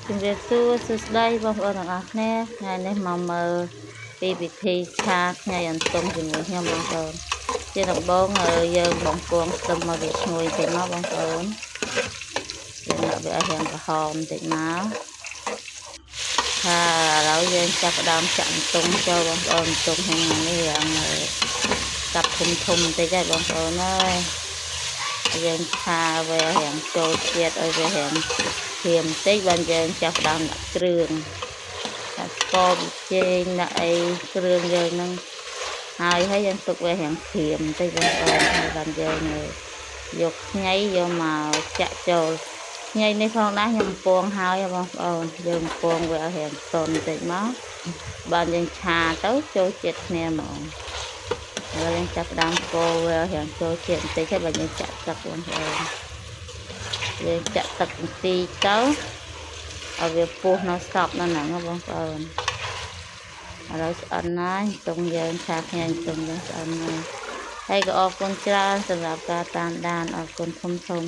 ជំរាបសួរសួស្តីបងប្អូនទាំងអស់គ្នាថ្ងៃនេះមកមើលពីពិធីឆាខ្ញីអន្ទង់ជាមួយខ្ញុំបងប្អូនជាដំបូងយើងបំពងខ្ទឹមមកវាឈ្ងុយតិចមកបងប្អូនយើងដាក់វាឲ្យរាងក្រហមតិចមកឥឡូវយើងចាប់ផ្ដើមចាក់អន្ទង់ចូលបងប្អូនអន្ទង់ហ្នឹងនេះរាងកាប់ធំបន្តិចហើយបងប្អូនអើយយើងឆាវារាងចូលជាតិឲ្យវារាងធៀមបន្តិចបានយើងចាប់ផ្ដើមដាក់គ្រឿងដាក់ស្ករប៊ីចេងដាក់អីគ្រឿងយើងហ្នឹងហើយយើងទុកវារាងធៀមបន្តិចបងប្អូនហើយបានយើងយកខ្ញីយកមកចាក់ចូលខ្ញីនេះផងដែរខ្ញុំពងហើយបងប្អូនយើងពងវាឲ្យរាងទន់បន្តិចមកបានយើងឆាទៅចូលជាតិគ្នាហ្មងហើយយើងចាប់ផ្ដើមកូរវារាងចូលជាតិបន្តិចហើយបានយើងចាក់ទឹកបងប្អូនយើងចាក់ទឹកបន្តិចទៅឲ្យវាពុះនៅសពនៅហ្នឹងបងប្អូនឥឡូវស្អិនហើយទុំយើងឆាខ្ញីទុំយើងស្អិនហើយហើយក៏អរគុណច្រើនសម្រាប់ការតាមដានអរគុណធំ